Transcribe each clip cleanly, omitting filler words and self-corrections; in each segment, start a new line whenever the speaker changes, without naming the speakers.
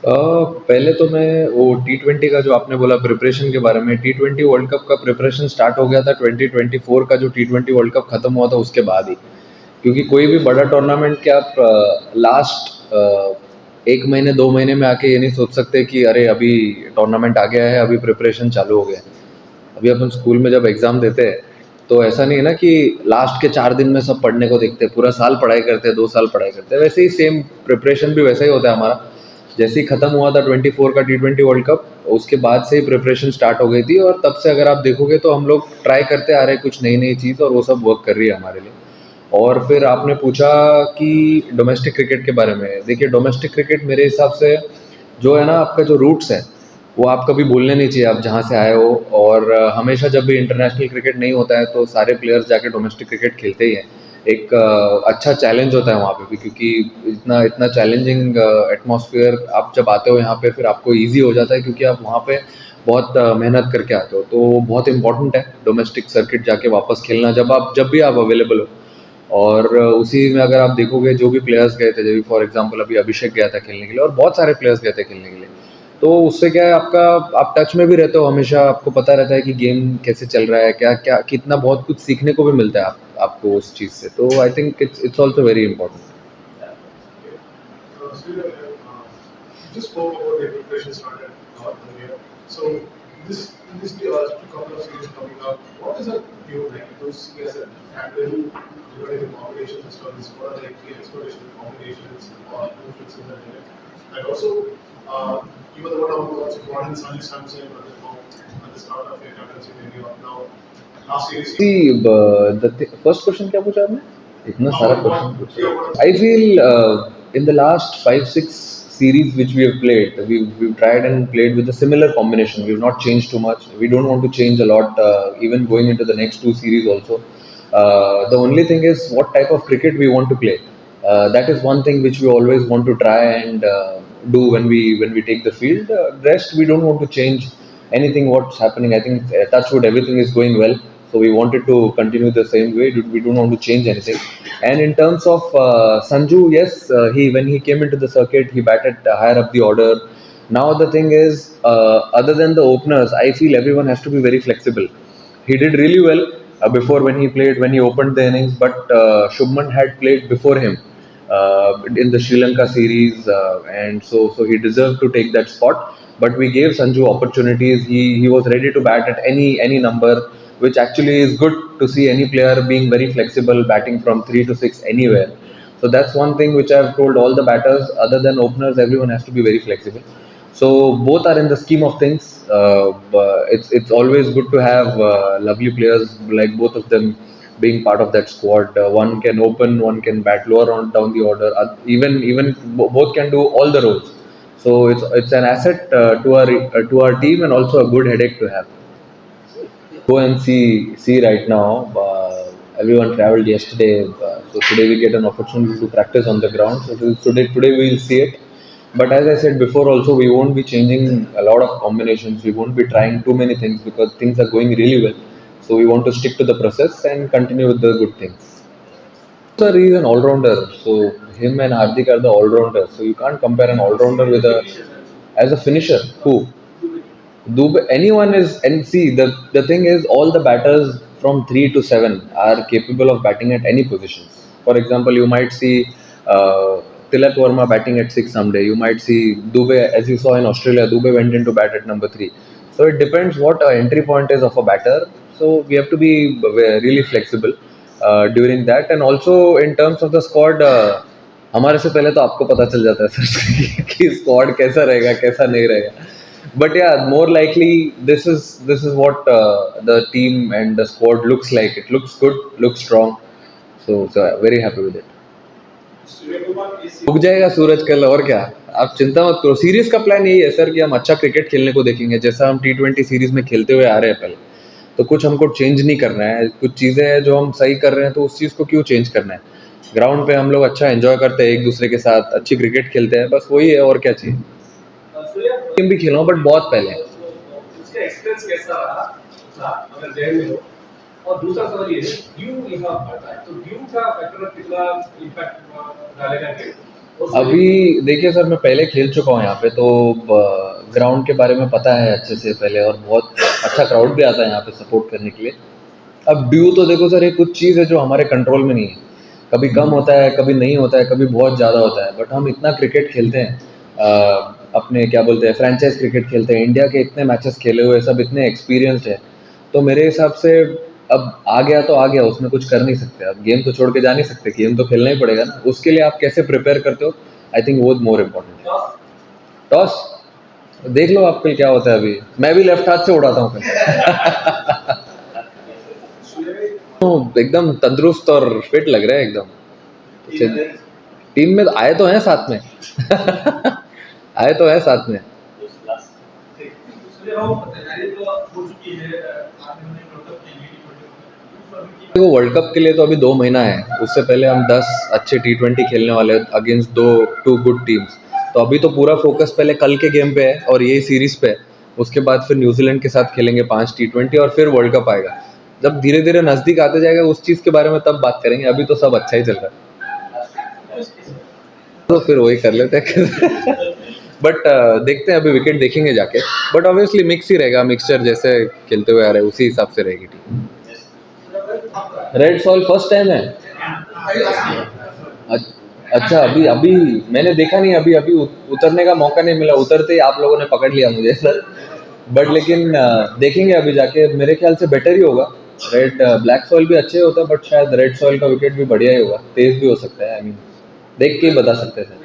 पहले तो मैं वो T20 का जो आपने बोला प्रिपरेशन के बारे में, T20 वर्ल्ड कप का प्रिपरेशन स्टार्ट हो गया था 2024 का जो T20 वर्ल्ड कप खत्म हुआ था उसके बाद ही। क्योंकि कोई भी बड़ा टूर्नामेंट के आप लास्ट 1 महीने 2 महीने में आके ये नहीं सोच सकते कि अरे अभी टूर्नामेंट आ गया है, अभी प्रिपरेशन चालू हो गया है। अभी अपन स्कूल में जब एग्ज़ाम देते हैं तो ऐसा नहीं है ना कि लास्ट के 4 दिन में सब पढ़ने को देखते हैं, पूरा साल पढ़ाई करते हैं, 2 साल पढ़ाई करते हैं। वैसे ही सेम प्रिपरेशन भी वैसा ही होता है हमारा। जैसे ही ख़त्म हुआ था 24 का T20 वर्ल्ड कप, उसके बाद से ही प्रिपरेशन स्टार्ट हो गई थी और तब से अगर आप देखोगे तो हम लोग ट्राई करते आ रहे हैं कुछ नई नई चीज़ और वो सब वर्क कर रही है हमारे लिए। और फिर आपने पूछा कि डोमेस्टिक क्रिकेट के बारे में। देखिए डोमेस्टिक क्रिकेट मेरे हिसाब से जो है ना, आपका जो रूट्स है वो आप कभी भूलने नहीं चाहिए, आप जहाँ से आए हो। और हमेशा जब भी इंटरनेशनल क्रिकेट नहीं होता है तो सारे प्लेयर्स जाके डोमेस्टिक क्रिकेट खेलते ही हैं। एक अच्छा चैलेंज होता है वहाँ पे भी, क्योंकि इतना इतना चैलेंजिंग एटमॉस्फेयर आप जब आते हो यहाँ पे फिर आपको इजी हो जाता है, क्योंकि आप वहाँ पे बहुत मेहनत करके आते हो। तो बहुत इंपॉर्टेंट है डोमेस्टिक सर्किट जाके वापस खेलना जब भी आप अवेलेबल हो। और उसी में अगर आप देखोगे जो भी प्लेयर्स गए थे, जैसे फॉर एग्जांपल अभी अभिषेक गया था खेलने के लिए और बहुत सारे प्लेयर्स गए थे खेलने के लिए। तो उससे क्या है, आपका आप टच में भी रहते हो हमेशा, आपको पता रहता है कि गेम कैसे चल रहा है, क्या क्या कितना, बहुत कुछ सीखने को भी मिलता है आपको उस चीज़ से। तो I think it's also very important.
Surya, you just spoke about the preparation started earlier. So this couple of series coming up, what is a view like? Do you see as a pattern regarding the combinations studies? What are the key exploration combinations or who fits in the limit? And also, even though what I also brought in Sanjay Samson at the start of your captaincy maybe or now last series.
See, first question क्या पूछा आपने? इतना सारा question पूछा। I feel in the last 5 6 series which we have played, we've tried and played with a similar combination. We've not changed too much. We don't want to change a lot, even going into the next 2 series also. The only thing is what type of cricket we want to play. That is one thing which we always want to try and do when we take the field. Rest we don't want to change anything what's happening. I think touchwood everything is going well, so we wanted to continue the same way. We don't want to change anything. And in terms of Sanju, yes, he when he came into the circuit, he batted higher up the order. Now the thing is, other than the openers, I feel everyone has to be very flexible. He did really well before when he opened the innings, but Shubman had played before him in the Sri Lanka series, and so he deserved to take that spot. But we gave Sanju opportunities. He was ready to bat at any number, which actually is good to see any player being very flexible, batting from 3 to 6 anywhere. So that's one thing which I've told all the batters. Other than openers, everyone has to be very flexible. So both are in the scheme of things. But it's always good to have lovely players like both of them being part of that squad. One can open, one can bat lower on down the order. Even both can do all the roles. So it's an asset to our team and also a good headache to have. Go and see right now. Everyone traveled yesterday, so today we get an opportunity to practice on the ground. So today we will see it. But as I said before, also we won't be changing a lot of combinations. We won't be trying too many things because things are going really well. So we want to stick to the process and continue with the good things. Sir, he's an all-rounder. So him and Hardik are the all-rounders. So you can't compare an all-rounder with a as a finisher. Who? Dubey, anyone is, and see the thing is, all the batters from 3 to 7 are capable of batting at any positions. For example, you might see Tilak Verma batting at 6 someday. You might see Dubey, as you saw in Australia, Dubey went into bat at number 3. So it depends what entry point is of a batter. So we have to be really flexible during that, and also in terms of the squad. हमारे से पहले तो आपको पता चल जाता है sir कि स्क्वाड कैसा रहेगा कैसा नहीं रहेगा. But yeah, more likely this is what the team and the squad looks like. It looks good, looks strong. So very happy with it. उग जाएगा सूरज कल, और क्या. आप चिंता मत करो. सीरीज का प्लान यही है सर कि हम अच्छा क्रिकेट खेलने को देखेंगे, जैसा हम T20 सीरीज में खेलते हुए आ रहे हैं पहले. तो कुछ हमको चेंज नहीं करना है. कुछ चीज़ें हैं जो हम सही कर रहे हैं, तो उस चीज़ को क्यों चेंज करना है. ग्राउंड पे हम लोग अच्छा एंजॉय करते हैं, एक दूसरे के साथ अच्छी क्रिकेट खेलते हैं, बस वही है, और क्या चाहिए. गेम भी खेला हूँ बट बहुत पहले.
उसका एक्सपीरियंस कैसा रहा अगर जैन में हो. और दूसरा सवाल ये है, ड्यू यहाँ आता है, तो ड्यू का फैक्टर कितना इम्पैक्ट डालेगा गेम.
अभी देखिए सर, मैं पहले खेल चुका हूँ यहाँ पे, तो ग्राउंड के बारे में पता है अच्छे से पहले, और बहुत अच्छा क्राउड भी आता है यहाँ पे सपोर्ट करने के लिए। अब ड्यू तो देखो सर, ये कुछ चीज़ है जो हमारे कंट्रोल में नहीं है, कभी कम होता है, कभी नहीं होता है, कभी बहुत ज़्यादा होता है। बट हम इतना क्रिकेट खेलते हैं, अपने क्या बोलते हैं, फ्रेंचाइज क्रिकेट खेलते हैं, इंडिया के इतने मैचेस खेले हुए, सब इतने एक्सपीरियंस्ड है। तो मेरे हिसाब से अब आ गया तो आ गया, उसमें कुछ कर नहीं सकते। अब गेम तो छोड़ के जा नहीं सकते, गेम तो खेलना ही पड़ेगा ना। उसके लिए आप कैसे प्रिपेयर करते हो, आई थिंक वो मोर इम्पोर्टेंट है। टॉस देख लो आप कल क्या होता है। अभी मैं भी लेफ्ट हाथ से उड़ाता हूँ कल। तो एकदम तंदुरुस्त और फिट लग रहा है एकदम। टीम में आए तो हैं साथ में। आए तो हैं साथ में। देखो वर्ल्ड कप के लिए तो अभी 2 महीना है, उससे पहले हम 10 अच्छे T20 खेलने वाले हैं अगेंस्ट टू गुड टीम्स। तो अभी तो पूरा फोकस पहले कल के गेम पे है और यही सीरीज पे है। उसके बाद फिर न्यूजीलैंड के साथ खेलेंगे 5 T20 और फिर वर्ल्ड कप आएगा। जब धीरे धीरे नज़दीक आते जाएगा उस चीज़ के बारे में तब बात करेंगे, अभी तो सब अच्छा ही चल रहा है। तो फिर वही कर लेते हैं। बट देखते हैं, अभी विकेट देखेंगे जाके। बट ऑब्वियसली मिक्स ही रहेगा, मिक्सचर जैसे खेलते हुए आ रहे हैं उसी हिसाब से रहेगी टीम। रेड सॉल फर्स्ट टाइम है। अच्छा, अभी अभी मैंने देखा नहीं, अभी अभी उतरने का मौका नहीं मिला, उतरते ही आप लोगों ने पकड़ लिया मुझे सर। बट लेकिन देखेंगे अभी जाके, मेरे ख्याल से बेटर ही होगा। रेड ब्लैक सॉइल भी अच्छे होता है, बट शायद रेड सॉइल का विकेट भी बढ़िया ही होगा, तेज भी हो सकता है। आई मीन देख के ही बता सकते हैं सर।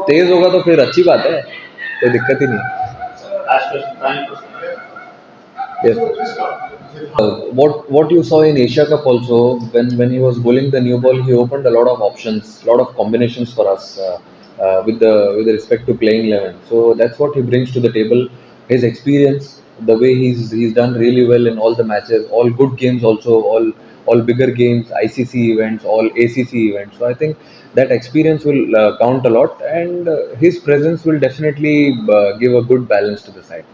तेज होगा तो फिर अच्छी बात है, कोई दिक्कत ही नहीं। Yes. What you saw in Asia Cup also, when he was bowling the new ball, he opened a lot of options, lot of combinations for us, with respect to playing 11. So that's what he brings to the table. His experience, the way he's done really well in all the matches, all good games also, all bigger games, ICC events, all ACC events. So I think that experience will count a lot, and his presence will definitely give a good balance to the side.